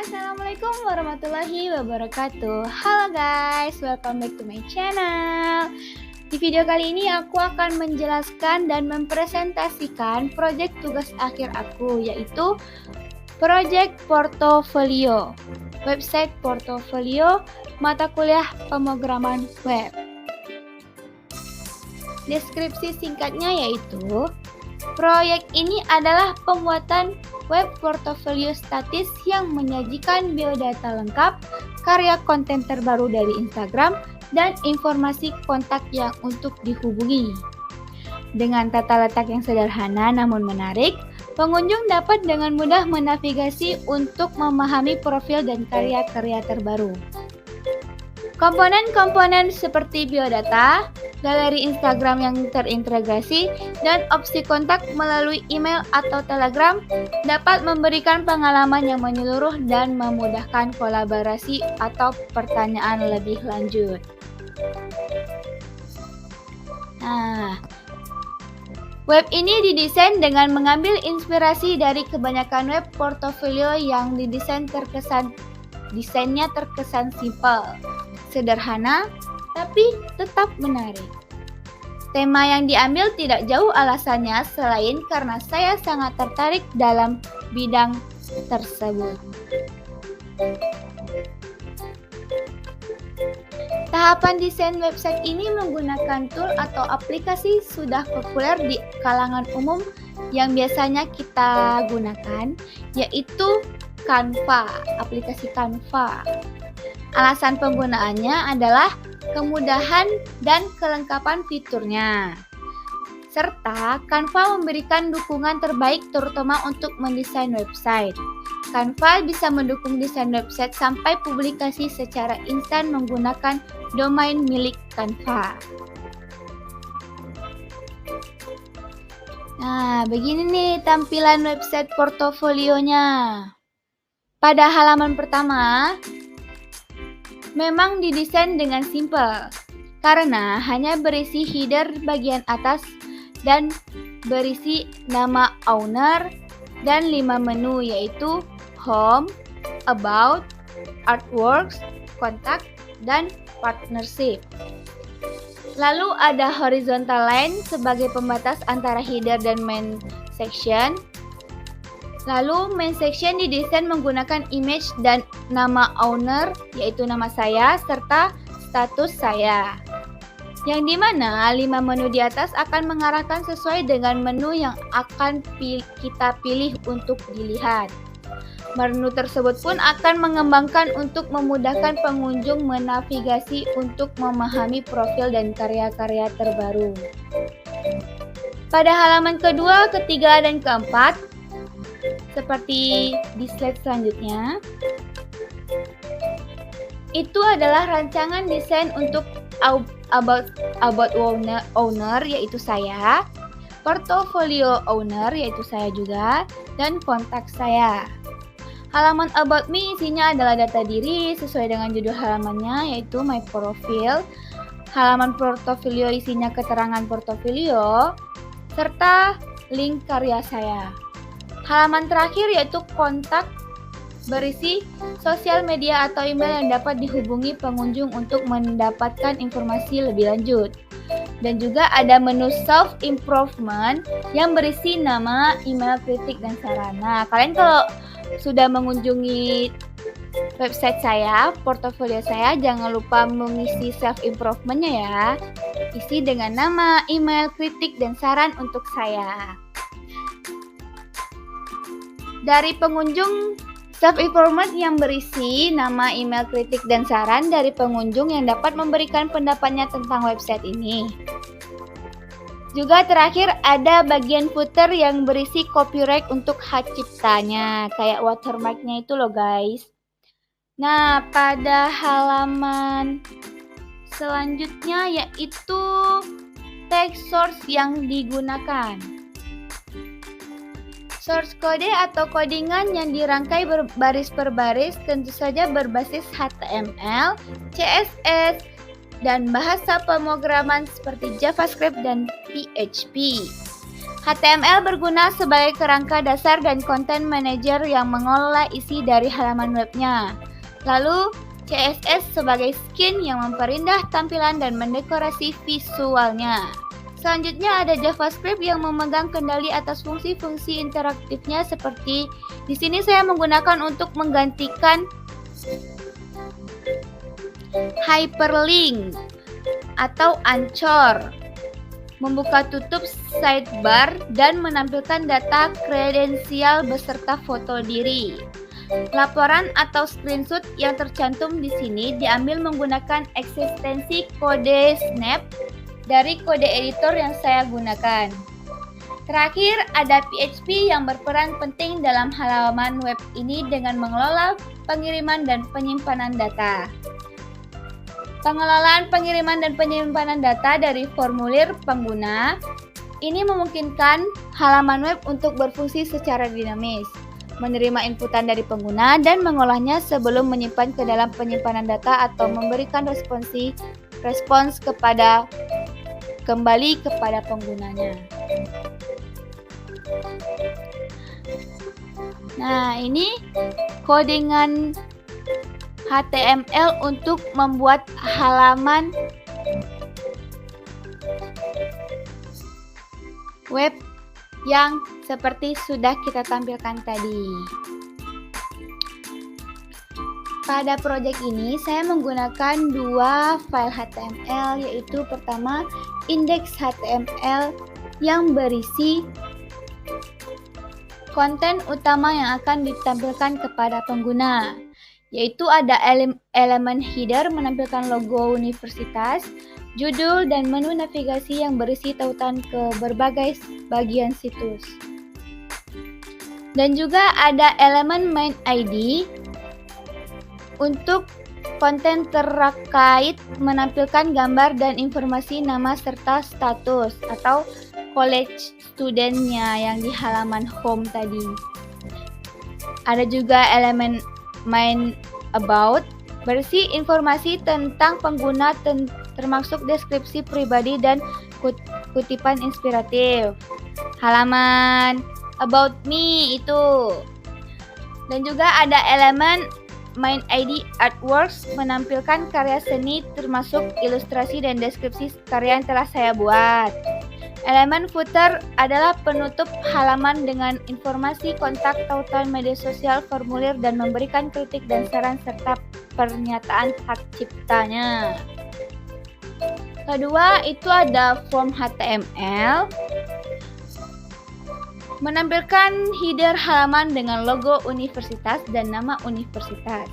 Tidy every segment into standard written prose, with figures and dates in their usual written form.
Assalamualaikum warahmatullahi wabarakatuh. Halo guys, welcome back to my channel. Di video kali ini aku akan menjelaskan dan mempresentasikan proyek tugas akhir aku, yaitu proyek portofolio, website portofolio mata kuliah pemrograman web. Deskripsi singkatnya yaitu, proyek ini adalah pembuatan web portofolio statis yang menyajikan biodata lengkap, karya konten terbaru dari Instagram, dan informasi kontak yang untuk dihubungi. Dengan tata letak yang sederhana namun menarik, pengunjung dapat dengan mudah menavigasi untuk memahami profil dan karya-karya terbaru. Komponen-komponen seperti biodata, galeri Instagram yang terintegrasi, dan opsi kontak melalui email atau telegram dapat memberikan pengalaman yang menyeluruh dan memudahkan kolaborasi atau pertanyaan lebih lanjut. Nah, web ini didesain dengan mengambil inspirasi dari kebanyakan web portofolio yang desainnya terkesan simpel, sederhana, tapi tetap menarik. Tema yang diambil tidak jauh alasannya selain karena saya sangat tertarik dalam bidang tersebut. Tahapan desain website ini menggunakan tool atau aplikasi sudah populer di kalangan umum yang biasanya kita gunakan, yaitu Canva, aplikasi Canva. Alasan penggunaannya adalah kemudahan dan kelengkapan fiturnya. Serta Canva memberikan dukungan terbaik terutama untuk mendesain website. Canva bisa mendukung desain website sampai publikasi secara instan menggunakan domain milik Canva. Nah, begini nih tampilan website portofolionya. Pada halaman pertama, memang didesain dengan simpel, karena hanya berisi header bagian atas dan berisi nama owner dan 5 menu yaitu home, about, artworks, kontak, dan partnership. Lalu ada horizontal line sebagai pembatas antara header dan main section. Lalu main section didesain menggunakan image dan nama owner yaitu nama saya serta status saya. Yang dimana 5 menu di atas akan mengarahkan sesuai dengan menu yang akan kita pilih untuk dilihat. Menu tersebut pun akan mengembangkan untuk memudahkan pengunjung menavigasi untuk memahami profil dan karya-karya terbaru. Pada halaman kedua, ketiga, dan keempat, seperti di slide selanjutnya, itu adalah rancangan desain untuk about owner yaitu saya, portfolio owner yaitu saya juga, dan kontak saya. Halaman about me isinya adalah data diri sesuai dengan judul halamannya yaitu my profile. Halaman portofolio isinya keterangan portofolio serta link karya saya. Halaman terakhir yaitu kontak berisi sosial media atau email yang dapat dihubungi pengunjung untuk mendapatkan informasi lebih lanjut. Dan juga ada menu self improvement yang berisi nama, email, kritik, dan saran. Nah, kalian kalau sudah mengunjungi website saya, portofolio saya, jangan lupa mengisi self improvementnya ya. Isi dengan nama, email, kritik, dan saran untuk saya. Dari pengunjung self improvement yang berisi nama, email, kritik, dan saran dari pengunjung yang dapat memberikan pendapatnya tentang website ini. Juga terakhir ada bagian footer yang berisi copyright untuk hak ciptanya, kayak watermarknya itu loh guys. Nah, pada halaman selanjutnya yaitu text source yang digunakan. Source kode atau codingan yang dirangkai baris per baris tentu saja berbasis HTML, CSS, dan bahasa pemrograman seperti JavaScript dan PHP. HTML berguna sebagai kerangka dasar dan content manager yang mengelola isi dari halaman webnya. Lalu, CSS sebagai skin yang memperindah tampilan dan mendekorasi visualnya. Selanjutnya ada JavaScript yang memegang kendali atas fungsi-fungsi interaktifnya seperti di sini saya menggunakan untuk menggantikan hyperlink atau anchor, membuka tutup sidebar, dan menampilkan data kredensial beserta foto diri. Laporan atau screenshot yang tercantum di sini diambil menggunakan eksistensi kode snap dari kode editor yang saya gunakan. Terakhir, ada PHP yang berperan penting dalam halaman web ini dengan mengelola pengiriman dan penyimpanan data. Pengelolaan pengiriman dan penyimpanan data dari formulir pengguna ini memungkinkan halaman web untuk berfungsi secara dinamis, menerima inputan dari pengguna dan mengolahnya sebelum menyimpan ke dalam penyimpanan data atau memberikan respons kembali kepada penggunanya. Nah, ini codingan HTML untuk membuat halaman web yang seperti sudah kita tampilkan tadi. Pada proyek ini saya menggunakan dua file HTML, yaitu pertama index HTML yang berisi konten utama yang akan ditampilkan kepada pengguna, yaitu ada elemen header menampilkan logo universitas, judul, dan menu navigasi yang berisi tautan ke berbagai bagian situs. Dan juga ada elemen main ID untuk konten terkait menampilkan gambar dan informasi nama serta status atau college studentnya yang di halaman home tadi. Ada juga elemen main about berisi informasi tentang pengguna termasuk deskripsi pribadi dan kutipan inspiratif. Halaman about me itu. Dan juga ada elemen main ID artworks menampilkan karya seni termasuk ilustrasi dan deskripsi karya yang telah saya buat. Elemen footer adalah penutup halaman dengan informasi kontak, tautan media sosial, formulir, dan memberikan kritik dan saran serta pernyataan hak ciptanya. Kedua, itu ada form HTML menampilkan header halaman dengan logo universitas dan nama universitas.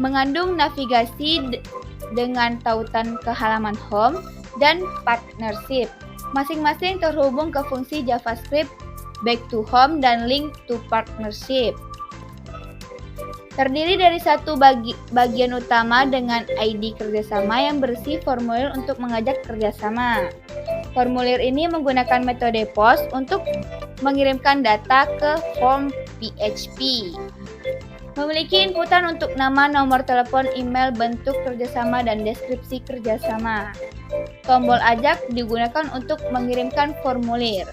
Mengandung navigasi dengan tautan ke halaman home dan partnership. Masing-masing terhubung ke fungsi JavaScript back to home dan link to partnership. Terdiri dari satu bagian utama dengan ID kerjasama yang berisi formulir untuk mengajak kerjasama. Formulir ini menggunakan metode POST untuk mengirimkan data ke form PHP. Memiliki inputan untuk nama, nomor telepon, email, bentuk kerjasama, dan deskripsi kerjasama. Tombol ajak digunakan untuk mengirimkan formulir.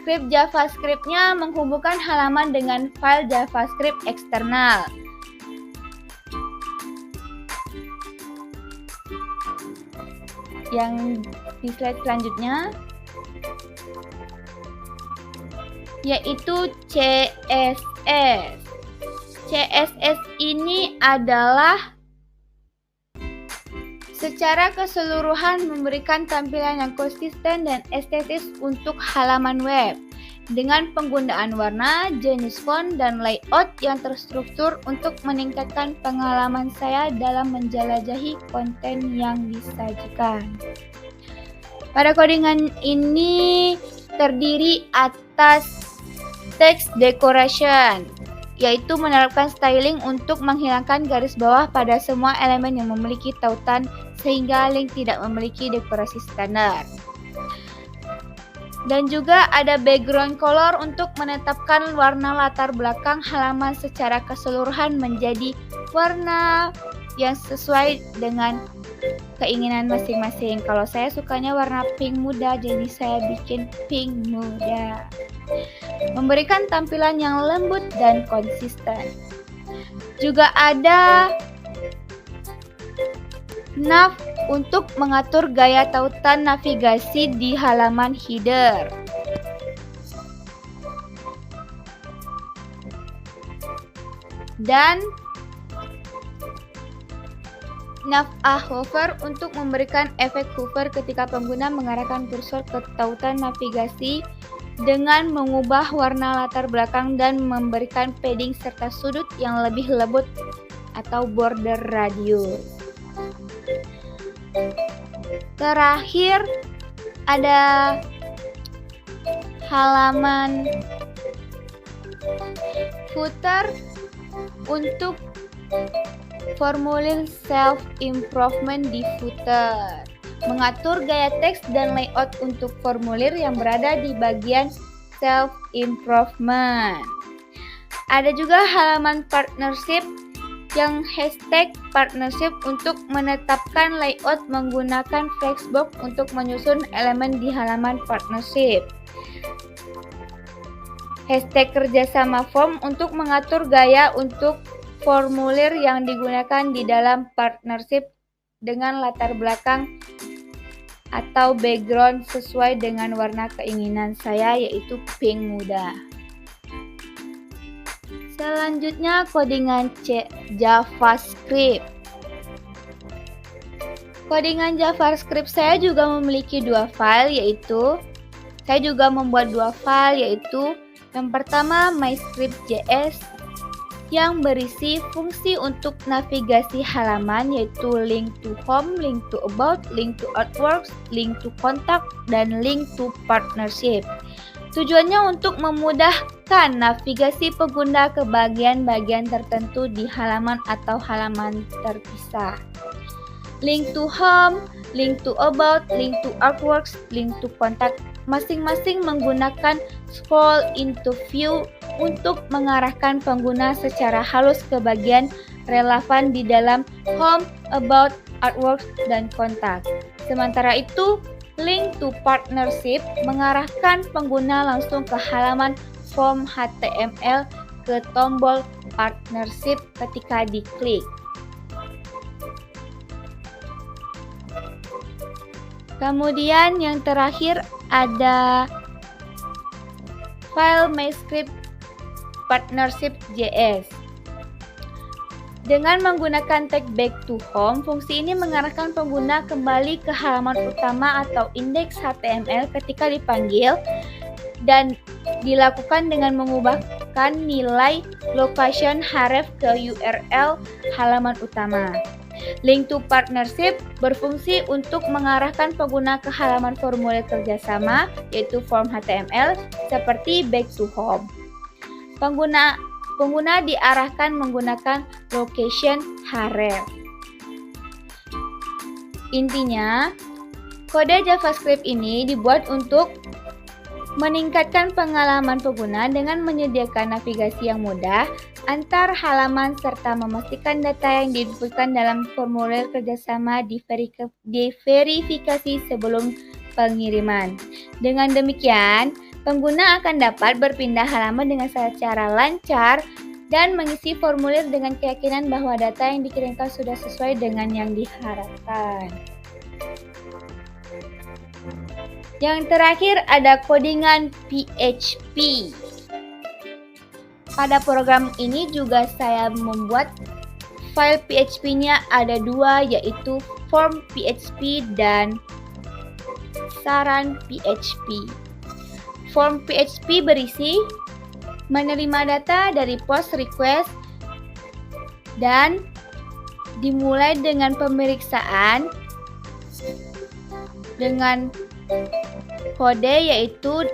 Script JavaScript-nya menghubungkan halaman dengan file JavaScript eksternal. Yang di slide selanjutnya yaitu CSS. CSS ini adalah secara keseluruhan memberikan tampilan yang konsisten dan estetis untuk halaman web dengan penggunaan warna, jenis font, dan layout yang terstruktur untuk meningkatkan pengalaman saya dalam menjelajahi konten yang disajikan. Pada codingan ini terdiri atas text decoration, yaitu menerapkan styling untuk menghilangkan garis bawah pada semua elemen yang memiliki tautan sehingga link tidak memiliki dekorasi standar. Dan juga ada background color untuk menetapkan warna latar belakang halaman secara keseluruhan menjadi warna yang sesuai dengan keinginan masing-masing. Kalau saya sukanya warna pink muda, jadi saya bikin pink muda. Memberikan tampilan yang lembut dan konsisten. Juga ada nav untuk mengatur gaya tautan navigasi di halaman header. Dan nav hover untuk memberikan efek hover ketika pengguna mengarahkan kursor ke tautan navigasi dengan mengubah warna latar belakang dan memberikan padding serta sudut yang lebih lembut atau border radius. Terakhir ada halaman footer untuk formulir self-improvement di footer. Mengatur gaya teks dan layout untuk formulir yang berada di bagian self-improvement. Ada juga halaman partnership yang hashtag partnership untuk menetapkan layout menggunakan flexbox untuk menyusun elemen di halaman partnership. Hashtag kerjasama form untuk mengatur gaya untuk formulir yang digunakan di dalam partnership dengan latar belakang atau background sesuai dengan warna keinginan saya, yaitu pink muda. Selanjutnya codingan JavaScript. Codingan JavaScript saya juga memiliki dua file, yaitu saya juga membuat dua file, yaitu yang pertama MyScript.js yang berisi fungsi untuk navigasi halaman, yaitu link to home, link to about, link to artworks, link to contact, dan link to partnership. Tujuannya untuk memudahkan navigasi pengguna ke bagian-bagian tertentu di halaman atau halaman terpisah. Link to home, link to about, link to artworks, link to contact masing-masing menggunakan scroll into view untuk mengarahkan pengguna secara halus ke bagian relevan di dalam home, about, artworks, dan contact. Sementara itu, link to partnership mengarahkan pengguna langsung ke halaman form HTML ke tombol partnership ketika diklik. Kemudian yang terakhir ada file MyScript partnership.js. Dengan menggunakan tag back to home, fungsi ini mengarahkan pengguna kembali ke halaman utama atau indeks HTML ketika dipanggil dan dilakukan dengan mengubahkan nilai location href ke URL halaman utama. Link to partnership berfungsi untuk mengarahkan pengguna ke halaman formulir kerjasama, yaitu form HTML, seperti back to home. Pengguna diarahkan menggunakan location href. Intinya, kode JavaScript ini dibuat untuk meningkatkan pengalaman pengguna dengan menyediakan navigasi yang mudah antar halaman serta memastikan data yang diinputkan dalam formulir kerjasama diverifikasi sebelum pengiriman. Dengan demikian, pengguna akan dapat berpindah halaman dengan secara lancar dan mengisi formulir dengan keyakinan bahwa data yang dikirimkan sudah sesuai dengan yang diharapkan. Yang terakhir ada codingan PHP. Pada program ini juga saya membuat file PHP-nya ada dua, yaitu form PHP dan saran PHP. Form PHP berisi menerima data dari post request dan dimulai dengan pemeriksaan dengan kode yaitu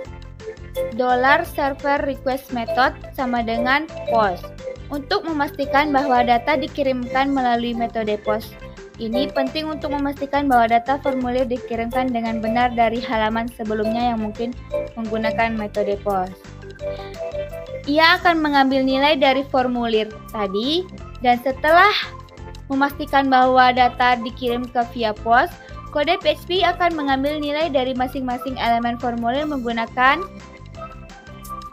$server request method sama dengan post untuk memastikan bahwa data dikirimkan melalui metode post. Ini penting untuk memastikan bahwa data formulir dikirimkan dengan benar dari halaman sebelumnya yang mungkin menggunakan metode post. Ia akan mengambil nilai dari formulir tadi dan setelah memastikan bahwa data dikirim ke via pos, kode PHP akan mengambil nilai dari masing-masing elemen formulir menggunakan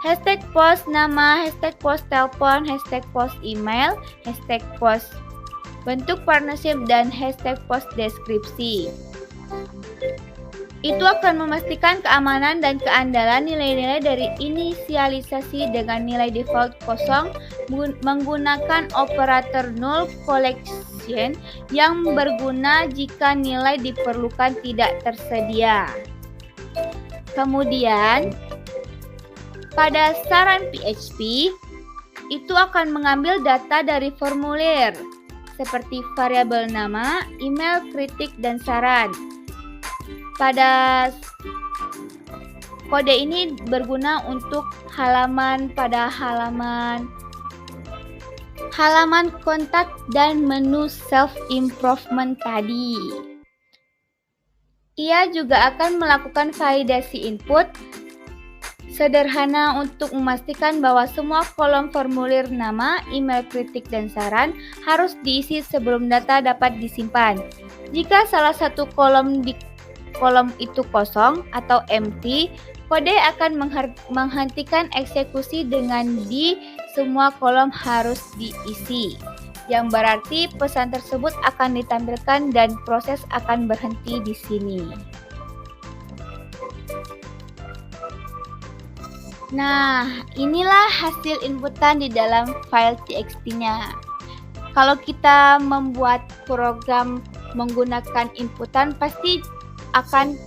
hashtag post nama, hashtag post telepon, hashtag post email, hashtag post bentuk partnership, dan hashtag post deskripsi. Itu akan memastikan keamanan dan keandalan nilai-nilai dari inisialisasi dengan nilai default kosong menggunakan operator null collection yang berguna jika nilai diperlukan tidak tersedia. Kemudian, pada saran PHP, itu akan mengambil data dari formulir seperti variabel nama, email, kritik, dan saran. Pada kode ini berguna untuk halaman kontak dan menu self-improvement tadi. Ia juga akan melakukan validasi input sederhana untuk memastikan bahwa semua kolom formulir nama, email, kritik, dan saran harus diisi sebelum data dapat disimpan. Jika salah satu kolom itu kosong atau empty, kode akan menghentikan eksekusi dengan semua kolom harus diisi, yang berarti pesan tersebut akan ditampilkan dan proses akan berhenti di sini. Nah, inilah hasil inputan di dalam file txt-nya. Kalau kita membuat program menggunakan inputan, pasti akan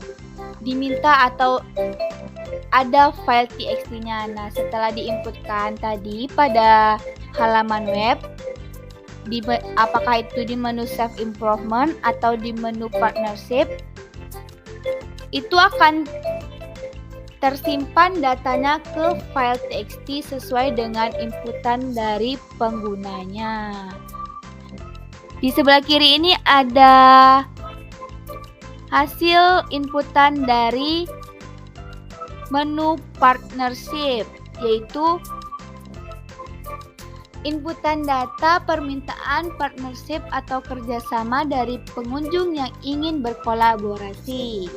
diminta atau ada file txt-nya. Nah, setelah diinputkan tadi pada halaman web, apakah itu di menu self improvement atau di menu partnership, itu akan tersimpan datanya ke file txt sesuai dengan inputan dari penggunanya. Di sebelah kiri ini ada hasil inputan dari menu partnership, yaitu inputan data permintaan partnership atau kerjasama dari pengunjung yang ingin berkolaborasi.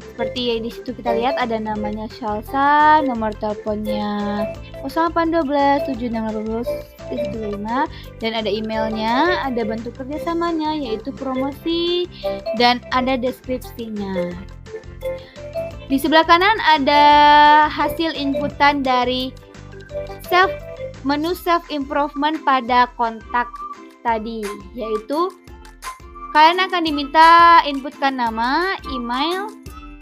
Seperti di situ kita lihat ada namanya Shalsa, nomor teleponnya 08127615 dan ada emailnya, ada bentuk kerjasamanya yaitu promosi, dan ada deskripsinya. Di sebelah kanan ada hasil inputan dari menu self improvement pada kontak tadi, yaitu kalian akan diminta inputkan nama, email,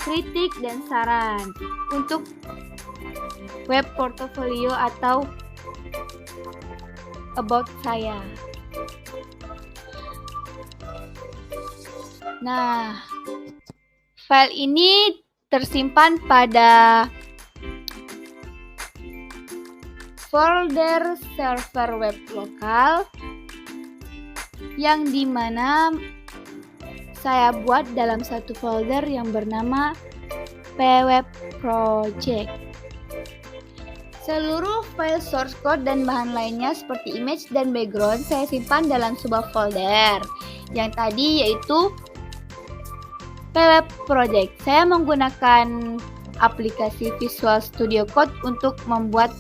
kritik, dan saran untuk web portfolio atau about saya. Nah, file ini tersimpan pada folder server web lokal yang dimana saya buat dalam satu folder yang bernama pweb project. Seluruh file source code dan bahan lainnya seperti image dan background saya simpan dalam sebuah folder yang tadi yaitu pweb project. Saya menggunakan aplikasi Visual Studio Code untuk membuat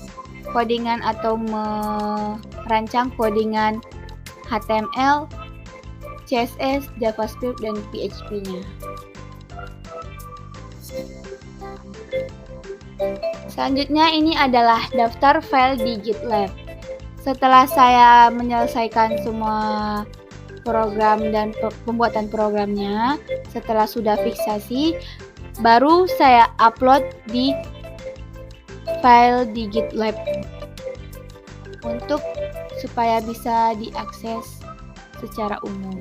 codingan atau merancang codingan HTML, CSS, JavaScript, dan PHP-nya. Selanjutnya ini adalah daftar file di GitLab. Setelah saya menyelesaikan semua program dan pembuatan programnya, setelah sudah fiksasi, baru saya upload di file di GitLab untuk supaya bisa diakses secara umum.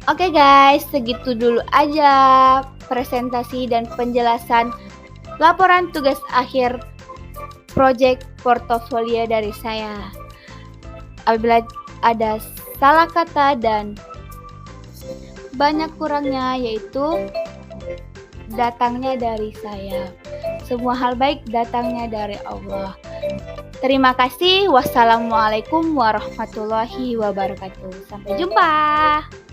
Oke guys, segitu dulu aja presentasi dan penjelasan laporan tugas akhir project portofolio dari saya. Apabila ada salah kata dan banyak kurangnya, yaitu datangnya dari saya. Semua hal baik datangnya dari Allah. Terima kasih. Wassalamualaikum warahmatullahi wabarakatuh. Sampai jumpa.